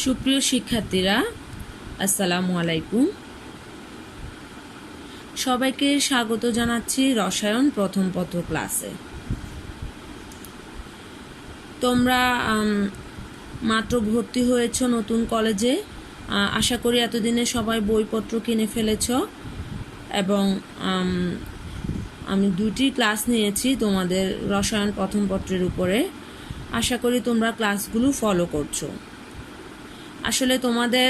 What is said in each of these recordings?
সুপ্রিয় শিক্ষার্থীরা, আসসালামু আলাইকুম। সবাইকে স্বাগত জানাচ্ছি রসায়ন প্রথম পত্র ক্লাসে। তোমরা মাত্র ভর্তি হয়েছ নতুন কলেজে। আশা করি এতদিনে সবাই বইপত্র কিনে ফেলেছ এবং আমি 2টি ক্লাস নিয়েছি তোমাদের রসায়ন প্রথম পত্রের উপরে। আশা করি তোমরা ক্লাসগুলো ফলো করছো। আসলে তোমাদের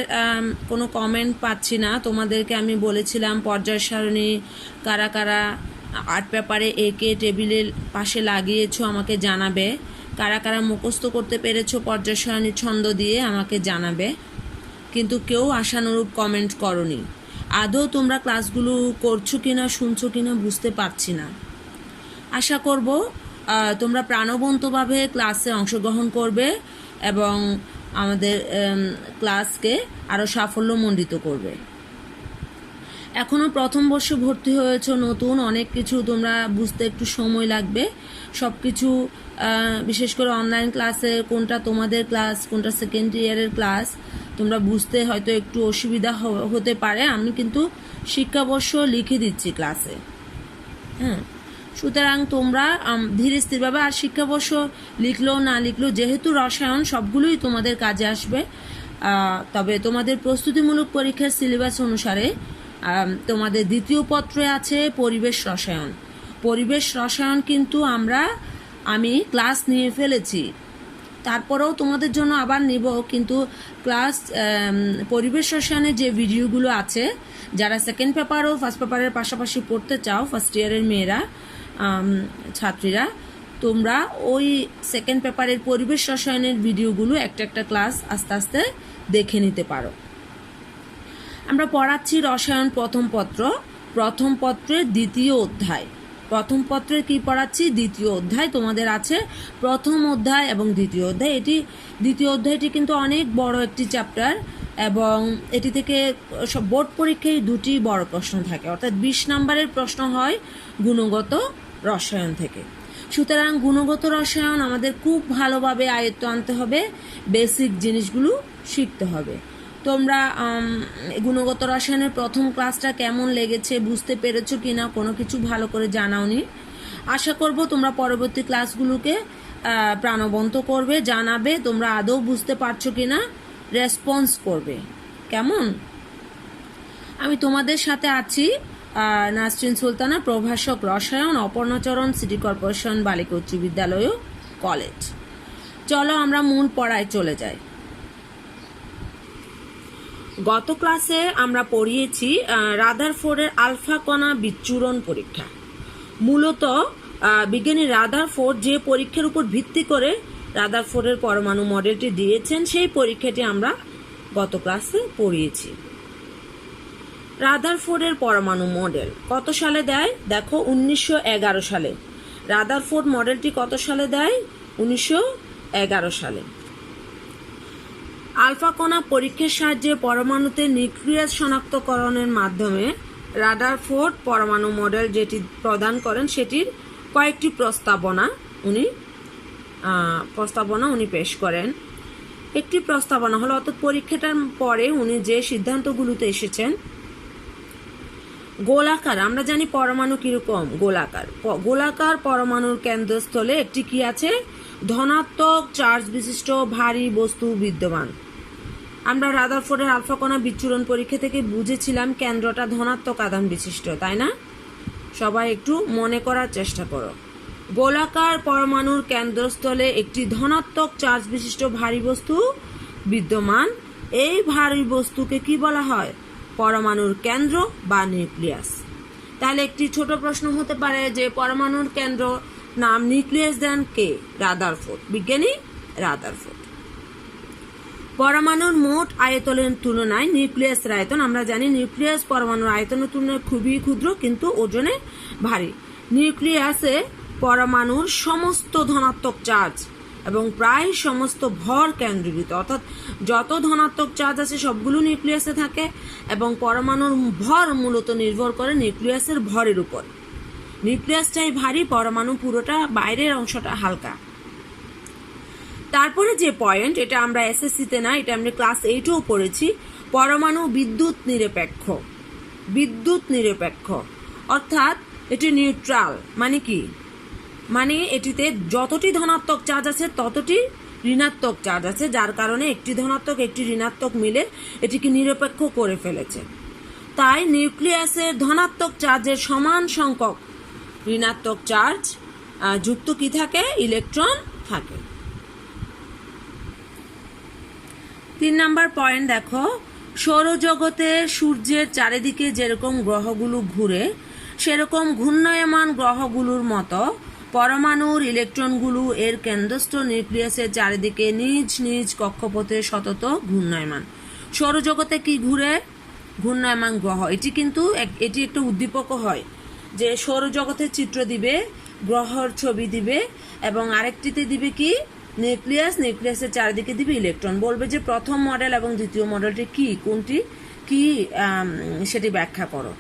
কোনো কমেন্ট পাচ্ছি না। তোমাদেরকে আমি বলেছিলাম পর্যায় সারণী কারা কারা আর্ট পেপারে এঁকে টেবিলের পাশে লাগিয়েছো আমাকে জানাবে। কারা কারা মুখস্থ করতে পেরেছো পর্যায় সারণী ছন্দ দিয়ে আমাকে জানাবে। কিন্তু কেউ আশানুরূপ কমেন্ট করনি। আদৌ তোমরা ক্লাসগুলো করছো কিনা শুনছো কিনা বুঝতে পারছি না। আশা করব তোমরা প্রাণবন্তভাবে ক্লাসে অংশগ্রহণ করবে এবং আমাদের ক্লাসকে আরও সাফল্যমণ্ডিত করবে। এখনও প্রথম বর্ষে ভর্তি হয়েছ নতুন, অনেক কিছু তোমরা বুঝতে একটু সময় লাগবে। সব কিছু বিশেষ করে অনলাইন ক্লাসে কোনটা তোমাদের ক্লাস কোনটা সেকেন্ড ইয়ারের ক্লাস তোমরা বুঝতে হয়তো একটু অসুবিধা হতে পারে। আমি কিন্তু শিক্ষাবর্ষ লিখে দিচ্ছি ক্লাসে। সুতরাং তোমরা ধীরে স্থিরভাবে, আর শিক্ষাবর্ষ লিখলেও না লিখলেও যেহেতু রসায়ন সবগুলোই তোমাদের কাজে আসবে। তবে তোমাদের প্রস্তুতিমূলক পরীক্ষার সিলেবাস অনুসারে তোমাদের দ্বিতীয় পত্রে আছে পরিবেশ রসায়ন। পরিবেশ রসায়ন কিন্তু আমি ক্লাস নিয়ে ফেলেছি, তারপরেও তোমাদের জন্য আবার নিব। কিন্তু ক্লাস পরিবেশ রসায়নের যে ভিডিওগুলো আছে, যারা সেকেন্ড পেপার ও ফার্স্ট পেপারের পাশাপাশি পড়তে চাও, ফার্স্ট ইয়ারের মেয়েরা ছাত্রীরা, তোমরা ওই সেকেন্ড পেপারের পরিবেশ রসায়নের ভিডিওগুলো একটা একটা ক্লাস আস্তে আস্তে দেখে নিতে পারো। আমরা পড়াচ্ছি রসায়ন প্রথম পত্র, প্রথম পত্রের দ্বিতীয় অধ্যায়। প্রথম পত্রের কি পড়াচ্ছি? দ্বিতীয় অধ্যায়। তোমাদের আছে প্রথম অধ্যায় এবং দ্বিতীয় অধ্যায়। দ্বিতীয় অধ্যায়টি কিন্তু অনেক বড় একটি চ্যাপ্টার এবং এটি থেকে সব বোর্ড পরীক্ষায় 2টি বড় প্রশ্ন থাকে, অর্থাৎ 20 নম্বরের প্রশ্ন হয় গুণগত রসায়ন থেকে। সুতরাং গুণগত রসায়ন আমাদের খুব ভালোভাবে আয়ত্ত আনতে হবে, বেসিক জিনিসগুলো শিখতে হবে। তোমরা গুণগত রসায়নের প্রথম ক্লাসটা কেমন লেগেছে, বুঝতে পেরেছো কিনা, কোনো কিছু ভালো করে জানাওনি। আশা করব তোমরা পরবর্তী ক্লাসগুলোকে প্রাণবন্ত করবে, জানাবে তোমরা আদৌ বুঝতে পারছো কিনা, রেসপন্স করবে। কেমন? আমি তোমাদের সাথে আছি, নাসরিন সুলতানা, প্রভাষক রসায়ন, অপর্ণাচরণ, সিটি কর্পোরেশন বালিকা উচ্চ বিদ্যালয় কলেজ। চলো আমরা মূল পড়ায় চলে যাই। গত ক্লাসে আমরা পড়িয়েছি রাদারফোর্ডের আলফা কণা বিচ্ছুরণ পরীক্ষা। মূলত বিজ্ঞানী রাদারফোর্ড যে পরীক্ষার উপর ভিত্তি করে রাদারফোর্ডের পরমাণু মডেলটি দিয়েছেন, সেই পরীক্ষাটি আমরা গত ক্লাসে পড়িয়েছি। রাদারফোর্ডের পরমাণু মডেল কত সালে দেয়? দেখো 1911 সালে। রাদারফোর্ড মডেলটি কত সালে দেয়? 1911 সালে। আলফা কণা পরীক্ষার সাহায্যে পরমাণুতে নিউক্লিয়াস শনাক্তকরণের মাধ্যমে রাদারফোর্ড পরমাণু মডেল যেটি প্রদান করেন সেটির কয়েকটি প্রস্তাবনা উনি পেশ করেন। একটি প্রস্তাবনা হলো, অর্থাৎ পরীক্ষাটার পরে উনি যে সিদ্ধান্তগুলোতে এসেছেন, গোলাকার, আমরা জানি পরমাণু কিরকম, গোলাকার পরমাণুর কেন্দ্রস্থলে একটি কি আছে? ধনাত্মক চার্জ বিশিষ্ট ভারী বস্তু বিদ্যমান। আমরা রাদারফোর্ডের আলফা কণা বিচ্ছুরণ পরীক্ষা থেকে বুঝেছিলাম কেন্দ্রটা ধনাত্মক আধান বিশিষ্ট, তাই না? সবাই একটু মনে করার চেষ্টা করো। গোলাকার পরমাণুর কেন্দ্রস্থলে একটি ধনাত্মক চার্জ বিশিষ্ট ভারী বস্তু বিদ্যমান। এই ভারী বস্তুকে কি বলা হয়? পরমাণুর কেন্দ্র বা নিউক্লিয়াস। তাহলে একটি ছোট প্রশ্ন হতে পারে যে পরমাণুর কেন্দ্র নাম নিউক্লিয়াস দেন কে? রাদারফোর্ড, বিজ্ঞানী রাদারফোর্ড। পরমাণুর মোট আয়তনের তুলনায় নিউক্লিয়াসের আয়তন, আমরা জানি নিউক্লিয়াস পরমাণুর আয়তনের তুলনায় খুবই ক্ষুদ্র কিন্তু ওজনে ভারী। নিউক্লিয়াসে পরমাণুর সমস্ত ধনাত্মক চার্জ এবং প্রায় সমস্ত ভর কেন্দ্রীভূত, অর্থাৎ যত ধনাত্মক চার্জ আছে সবগুলো নিউক্লিয়াসে থাকে এবং পরমাণুর ভর মূলত নির্ভর করে নিউক্লিয়াসের ভরের উপর। নিউক্লিয়াসটাই ভারী, পরমাণু পুরোটা বাইরের অংশটা হালকা। তারপরে যে পয়েন্ট, এটা আমরা এসএসসিতে না, এটা আমরা ক্লাস 8-এও পড়েছি, পরমাণু বিদ্যুৎ নিরপেক্ষ। বিদ্যুৎ নিরপেক্ষ অর্থাৎ এটি নিউট্রাল। মানে কি? মানে এটিতে যতটি ধনাত্মক চার্জ আছে ততটি ঋণাত্মক চার্জ আছে, যার কারণে একটি ধনাত্মক একটি ঋণাত্মক মিলে এটিকে নিরপেক্ষ করে ফেলেছে। তাই নিউক্লিয়াসের ধনাত্মক চার্জের সমান সংখ্যক ঋণাত্মক চার্জ যুক্ত কি থাকে? ইলেকট্রন থাকে। 3 নাম্বার পয়েন্ট দেখো, সৌরজগতে সূর্যের চারিদিকে যেরকম গ্রহগুলো ঘুরে সেরকম ঘূর্ণায়মান গ্রহগুলোর মতো পরমাণুর ইলেকট্রনগুলো এর কেন্দ্রস্থ নিউক্লিয়াসের চারিদিকে নিজ নিজ কক্ষপথে সতত ঘূর্ণায়মান। সৌরজগতে কি ঘুরে? ঘূর্ণায়মান গ্রহ। এটি কিন্তু এটি একটা উদ্দীপক হয় যে সৌরজগতের চিত্র দিবে, গ্রহর ছবি দিবে, এবং আরেকটিতে দিবে কি? নিউক্লিয়াস। নিউক্লিয়াসের চারিদিকে দিবে ইলেকট্রন। বলবে যে প্রথম মডেল এবং দ্বিতীয় মডেলটি কি, কোনটি কি সেটি ব্যাখ্যা করো।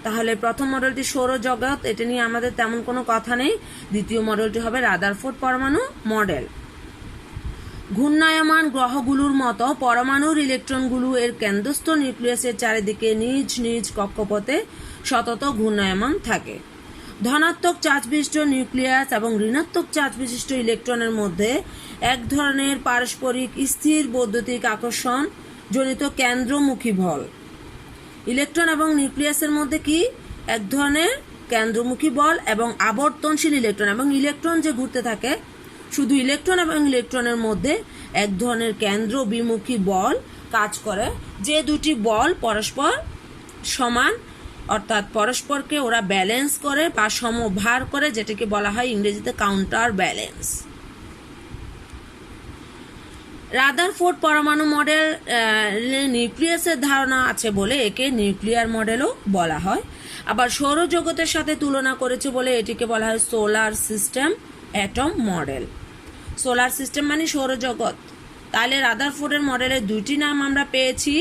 তাহলে প্রথম মডেলটি সৌরজগৎ, এটা নিয়ে আমাদের তেমন কোনো কথা নেই। দ্বিতীয় মডেলটি হবে রাদারফোর্ড পরমাণু মডেল। ঘূর্ণায়মান গ্রহগুলোর মতো পরমাণুর ইলেকট্রনগুলো এর কেন্দ্রস্থ নিউক্লিয়াসের চারিদিকে নিজ নিজ কক্ষপথে সতত ঘূর্ণায়মান থাকে। ধনাত্মক চার্জ বিশিষ্ট নিউক্লিয়াস এবং ঋণাত্মক চার্জ বিশিষ্ট ইলেকট্রনের মধ্যে এক ধরনের পারস্পরিক স্থির বৈদ্যুতিক আকর্ষণ জনিত কেন্দ্রমুখী বল। ইলেকট্রন এবং নিউক্লিয়াসের মধ্যে কি? এক ধরনের কেন্দ্রমুখী বল এবং আবর্তনশীল ইলেকট্রন। এবং ইলেকট্রন যে ঘুরতে থাকে, শুধু ইলেকট্রন এবং ইলেকট্রনের মধ্যে এক ধরনের কেন্দ্র বিমুখী বল কাজ করে, যে দুটি বল পরস্পর সমান, অর্থাৎ পরস্পরকে ওরা ব্যালেন্স করে বা সমভার করে, যেটাকে বলা হয় ইংরেজিতে কাউন্টার ব্যালেন্স। রাদারফোর্ড পরমাণু মডেল নিউক্লিয়াসের ধারণা আছে বলে একে নিউক্লিয়ার মডেলও বলা হয়। আবার সৌরজগতের সাথে তুলনা করেছে বলে এটিকে বলা হয় solar system atom model. Solar system মানে সৌরজগৎ। তাহলে রাদারফোর্ডের মডেলের দুইটি নাম আমরা পেয়েছি,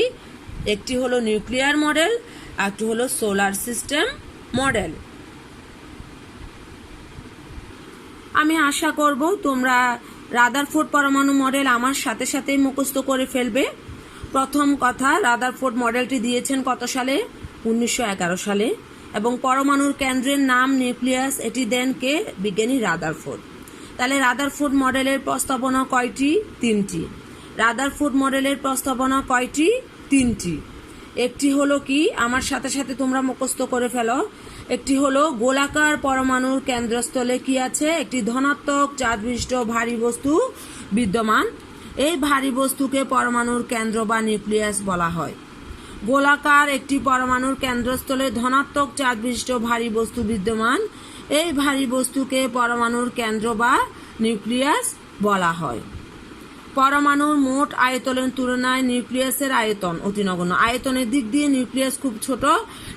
একটি হলো নিউক্লিয়ার মডেল, একটি হলো সোলার সিস্টেম মডেল। আমি আশা করব তোমরা রাদারফোর্ড পরমাণু মডেল আমার সাথে সাথেই মুখস্থ করে ফেলবে। প্রথম কথা, রাদারফোর্ড মডেলটি দিয়েছেন কত সালে? 1911 সালে। এবং পরমাণুর কেন্দ্রের নাম নিউক্লিয়াস, এটি দেন কে? বিজ্ঞানী রাদারফোর্ড। তাহলে রাদারফোর্ড মডেলের প্রস্তাবনা কয়টি? 3টি। রাদারফোর্ড মডেলের প্রস্তাবনা কয়টি? 3টি। একটি হলো কি? আমার সাথে সাথে তোমরা মুখস্থ করে ফেলো। একটি হলো গোলাকার পরমাণুর কেন্দ্রস্থলে কি আছে? একটি ধনাত্মক চার্জ বিশিষ্ট ভারী বস্তু বিদ্যমান। এই ভারী বস্তুকে পরমাণুর কেন্দ্র বা নিউক্লিয়াস বলা হয়। গোলাকার একটি পরমাণুর কেন্দ্রস্থলে ধনাত্মক চার্জ বিশিষ্ট ভারী বস্তু বিদ্যমান। এই ভারী বস্তুকে পরমাণুর কেন্দ্র বা নিউক্লিয়াস বলা হয়। পরমাণুর মোট আয়তনের তুলনায় নিউক্লিয়াসের আয়তন অতি নগণ্য। আয়তনের দিক দিয়ে নিউক্লিয়াস খুব ছোট,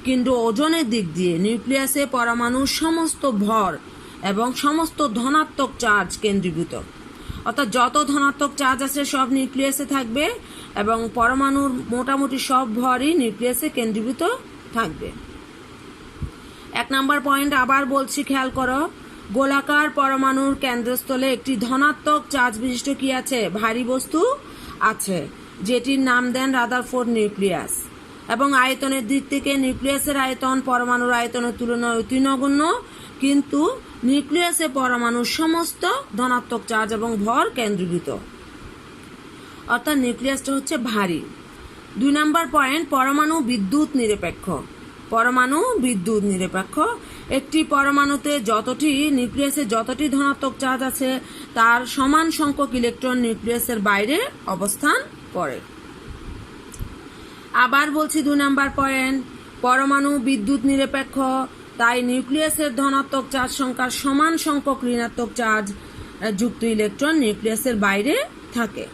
কিন্তু ওজনের দিক দিয়ে নিউক্লিয়াসে পরমাণুর সমস্ত ভর এবং সমস্ত ধনাত্মক চার্জ কেন্দ্রীভূত। অর্থাৎ যত ধনাত্মক চার্জ আছে সব নিউক্লিয়াসে থাকবে এবং পরমাণুর মোটামুটি সব ভরই নিউক্লিয়াসে কেন্দ্রীভূত থাকবে। 1 নাম্বার পয়েন্ট আবার বলছি, খেয়াল করো। গোলাকার পরমাণুর কেন্দ্রস্থলে একটি ধনাত্মক চার্জ বিশিষ্ট কি আছে? ভারী বস্তু আছে, যেটির নাম দেন রাদারফোর্ড নিউক্লিয়াস। এবং আয়তনের দিক থেকে নিউক্লিয়াসের আয়তন পরমাণুর আয়তনের তুলনায় অতি নগণ্য, কিন্তু নিউক্লিয়াসে পরমাণুর সমস্ত ধনাত্মক চার্জ এবং ভর কেন্দ্রীভূত, অর্থাৎ নিউক্লিয়াসটা হচ্ছে ভারী। 2 নাম্বার পয়েন্ট, পরমাণু বিদ্যুৎ নিরপেক্ষ। পরমাণু বিদ্যুৎ নিরপেক্ষ। একটি পরমাণুতে যতটি নিউক্লিয়াসে যতটি ধনাত্মক চার্জ আছে তার সমান সংখ্যক ইলেকট্রন নিউক্লিয়াসের বাইরে অবস্থান করে। আবার বলছি 2 নাম্বার পয়েন্ট, পরমাণু বিদ্যুৎ নিরপেক্ষ, তাই নিউক্লিয়াসের ধনাত্মক চার্জ সংখ্যার সমান সংখ্যক ঋণাত্মক চার্জ যুক্ত ইলেকট্রন নিউক্লিয়াসের বাইরে থাকে।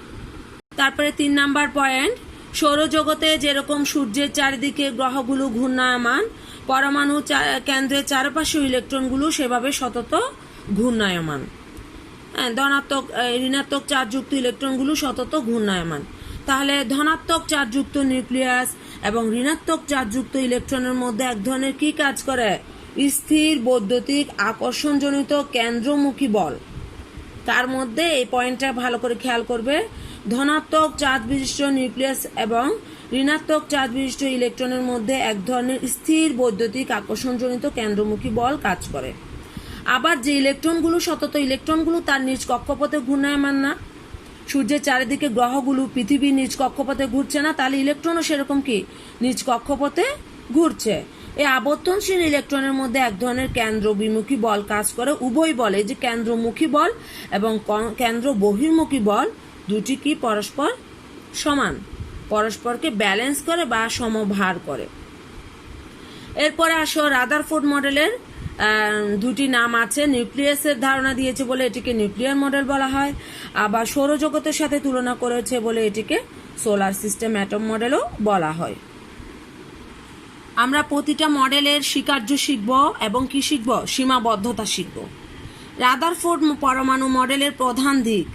তারপরে 3 নাম্বার পয়েন্ট, সৌরজগতে যেরকম সূর্যের চারিদিকে গ্রহগুলো ঘূর্ণায়মান, পরমাণু কেন্দ্রের চারপাশে ইলেকট্রনগুলো সেভাবে সতত ঘূর্ণায়মান। ধনাত্মক ঋণাত্মক চার্জযুক্ত ইলেকট্রনগুলো সতত ঘূর্ণায়মান। তাহলে ধনাত্মক চার্জযুক্ত নিউক্লিয়াস এবং ঋণাত্মক চার্জযুক্ত ইলেকট্রনের মধ্যে এক ধরনের কি কাজ করে? স্থির বৈদ্যুতিক আকর্ষণজনিত কেন্দ্রমুখী বল। তার মধ্যে এই পয়েন্টটা ভালো করে খেয়াল করবে। ধনাত্মক চার্জ বিশিষ্ট নিউক্লিয়াস এবং ঋণাত্মক চার্জ বিশিষ্ট ইলেকট্রনের মধ্যে এক ধরনের স্থির বৈদ্যুতিক আকর্ষণজনিত কেন্দ্রমুখী বল কাজ করে। আবার যে ইলেকট্রনগুলো সতত ইলেকট্রনগুলো তার নিজ কক্ষপথে ঘূর্ণায়মান না, সূর্যের চারিদিকে গ্রহগুলো পৃথিবীর নিজ কক্ষপথে ঘুরছে না, তাহলে ইলেকট্রনও সেরকম কি নিজ কক্ষপথে ঘুরছে। এই আবর্তনশীল ইলেকট্রনের মধ্যে এক ধরনের কেন্দ্রবিমুখী বল কাজ করে। উভয় বলে যে কেন্দ্রমুখী বল এবং কেন্দ্র বহির্মুখী বল দুটি কি পরস্পর সমান, পরস্পরকে ব্যালেন্স করে বা সমভার করে। এরপরে আসো রাদারফোর্ড মডেলের দুটি নাম আছে। নিউক্লিয়াসের ধারণা দিয়েছে বলে এটিকে নিউক্লিয়ার মডেল বলা হয়, আবার সৌরজগতের সাথে তুলনা করেছে বলে এটিকে সোলার সিস্টেম অ্যাটম মডেলও বলা হয়। আমরা প্রতিটা মডেলের স্বীকার্য শিখব এবং কি শিখব, সীমাবদ্ধতা শিখব। রাদারফোর্ড পরমাণু মডেলের প্রধান দিক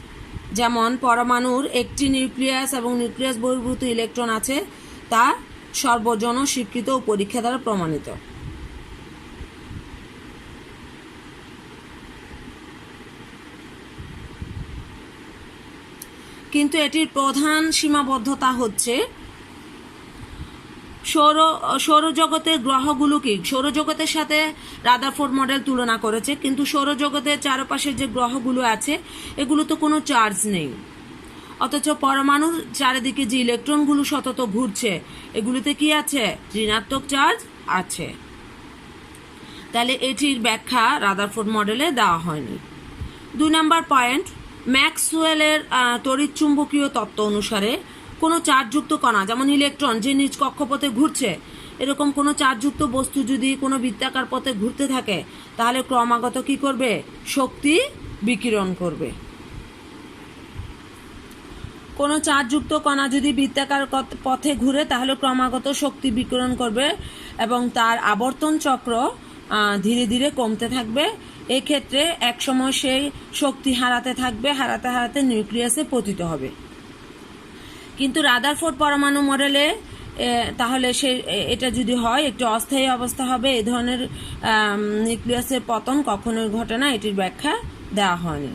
যেমন পরমাণুর একটি নিউক্লিয়াস এবং নিউক্লিয়াস বহির্ভূত ইলেকট্রন আছে, তা সর্বজন স্বীকৃত ও পরীক্ষা দ্বারা প্রমাণিত। কিন্তু এটির প্রধান সীমাবদ্ধতা হচ্ছে সৌরজগতের গ্রহগুলোকে সৌরজগতের সাথে রাদারফোর্ড মডেল তুলনা করেছে, কিন্তু সৌরজগতের চারপাশের যে গ্রহগুলো আছে এগুলো তো কোনো চার্জ নেই, অথচ পরমাণুর চারিদিকে যে ইলেকট্রনগুলো সতত ঘুরছে এগুলোতে কি আছে, ঋণাত্মক চার্জ আছে। তাহলে এটির ব্যাখ্যা রাদারফোর্ড মডেলে দেওয়া হয়নি। 2 নম্বর পয়েন্ট, ম্যাক্সওয়েলের তড়িৎচুম্বকীয় তত্ত্ব অনুসারে কোনো চার্জযুক্ত কণা যেমন ইলেকট্রন যে নিজ কক্ষপথে ঘুরছে, এরকম কোনো চার্জযুক্ত বস্তু যদি কোনো বৃত্তাকার পথে ঘুরতে থাকে তাহলে ক্রমাগত কি করবে, শক্তি বিকিরণ করবে। কোনো চার্জযুক্ত কণা যদি বৃত্তাকার পথে ঘুরে তাহলে ক্রমাগত শক্তি বিকিরণ করবে এবং তার আবর্তন চক্র ধীরে ধীরে কমতে থাকবে। এক্ষেত্রে একসময় সেই শক্তি হারাতে থাকবে, হারাতে হারাতে নিউক্লিয়াসে পতিত হবে। কিন্তু রাদারফোর্ড পরমাণু মডেলে তাহলে এটা যদি হয় একটি অস্থায়ী অবস্থা হবে, এ ধরনের নিউক্লিয়াসের পতন কখনোই ঘটে না, এটির ব্যাখ্যা দেওয়া হয়নি।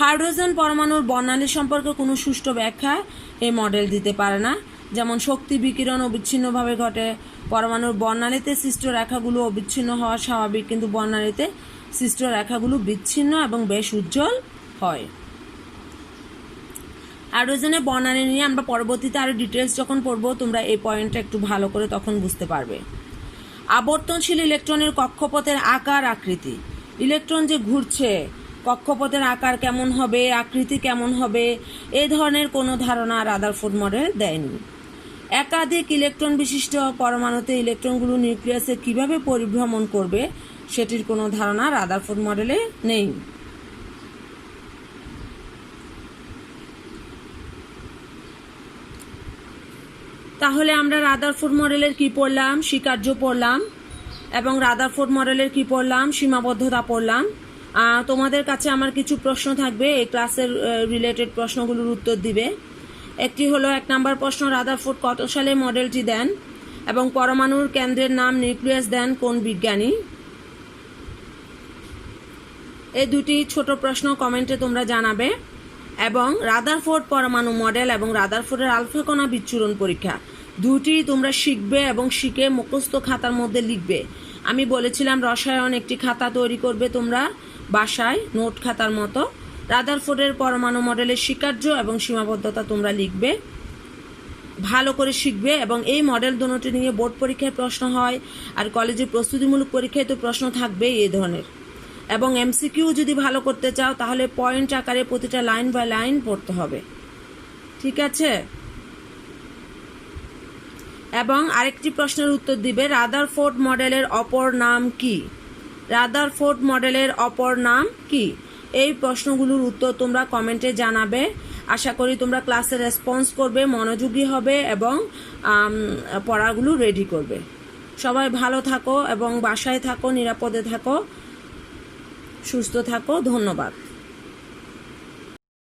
হাইড্রোজেন পরমাণুর বর্ণালী সম্পর্কে কোনো সুষ্ঠু ব্যাখ্যা এই মডেল দিতে পারে না। যেমন শক্তি বিকিরণ অবিচ্ছিন্নভাবে ঘটে, পরমাণুর বর্ণালীতে সৃষ্ট রেখাগুলো অবিচ্ছিন্ন হওয়া স্বাভাবিক, কিন্তু বর্ণালীতে সৃষ্ট রেখাগুলো বিচ্ছিন্ন এবং বেশ উজ্জ্বল হয়। হাইড্রোজেনের বর্ণালী নিয়ে আমরা পরবর্তীতে আরো ডিটেলস যখন পড়বো তোমরা এই পয়েন্টটা একটু ভালো করে তখন বুঝতে পারবে। আবর্তনশীল ইলেকট্রনের কক্ষপথের আকার আকৃতি, ইলেকট্রন যে ঘুরছে কক্ষপথের আকার কেমন হবে, আকৃতি কেমন হবে, এই ধরনের কোনো ধারণা রাদারফোর্ড মডেল দেয়নি। একাধিক ইলেকট্রন বিশিষ্ট পরমাণুতে ইলেকট্রনগুলো নিউক্লিয়াসে কিভাবে পরিভ্রমণ করবে সেটির কোনো ধারণা রাদারফোর্ড মডেলে নেই। তাহলে আমরা রাদারফোর্ড মডেলের কি পড়লাম, স্বীকার্য পড়লাম, এবং রাদারফোর্ড মডেলের কি পড়লাম, সীমাবদ্ধতা পড়লাম। তোমাদের কাছে আমার কিছু প্রশ্ন থাকবে, এই ক্লাসের রিলেটেড প্রশ্নগুলোর উত্তর দিবে। একটি হলো 1 নম্বর প্রশ্ন, রাদারফোর্ড কত সালে মডেলটি দেন এবং পরমাণুর কেন্দ্রের নাম নিউক্লিয়াস দেন কোন বিজ্ঞানী? এই দুটি ছোট প্রশ্ন কমেন্টে তোমরা জানাবে। এবং রাদারফোর্ড পরমাণু মডেল এবং রাদারফোর্ডের আলফা কণা বিচ্ছুরণ পরীক্ষা দুটি তোমরা শিখবে এবং শিখে মুখস্থ খাতার মধ্যে লিখবে। আমি বলেছিলাম রসায়ন একটি খাতা তৈরি করবে তোমরা বাসায় নোট খাতার মতো। রাদারফোর্ডের পরমাণু মডেলের স্বীকার্য এবং সীমাবদ্ধতা তোমরা লিখবে, ভালো করে শিখবে। এবং এই মডেল দুটি নিয়ে বোর্ড পরীক্ষায় প্রশ্ন হয়, আর কলেজে প্রস্তুতিমূলক পরীক্ষায় তো প্রশ্ন থাকবে এই ধরনের। এবং এমসিকিউ যদি ভালো করতে চাও তাহলে পয়েন্ট আকারে প্রতিটা লাইন বাই লাইন পড়তে হবে, ঠিক আছে? এবং আরেকটি প্রশ্নের উত্তর দিবে, রাদারফোর্ড মডেলের অপর নাম কি? রাদারফোর্ড মডেলের অপর নাম কি? এই প্রশ্নগুলোর উত্তর তোমরা কমেন্টে জানাবে। আশা করি তোমরা ক্লাসে রেসপন্স করবে, মনোযোগী হবে এবং পড়াগুলো রেডি করবে। সবাই ভালো থাকো এবং বাসায় থাকো, নিরাপদে থাকো, সুস্থ থাকো। ধন্যবাদ।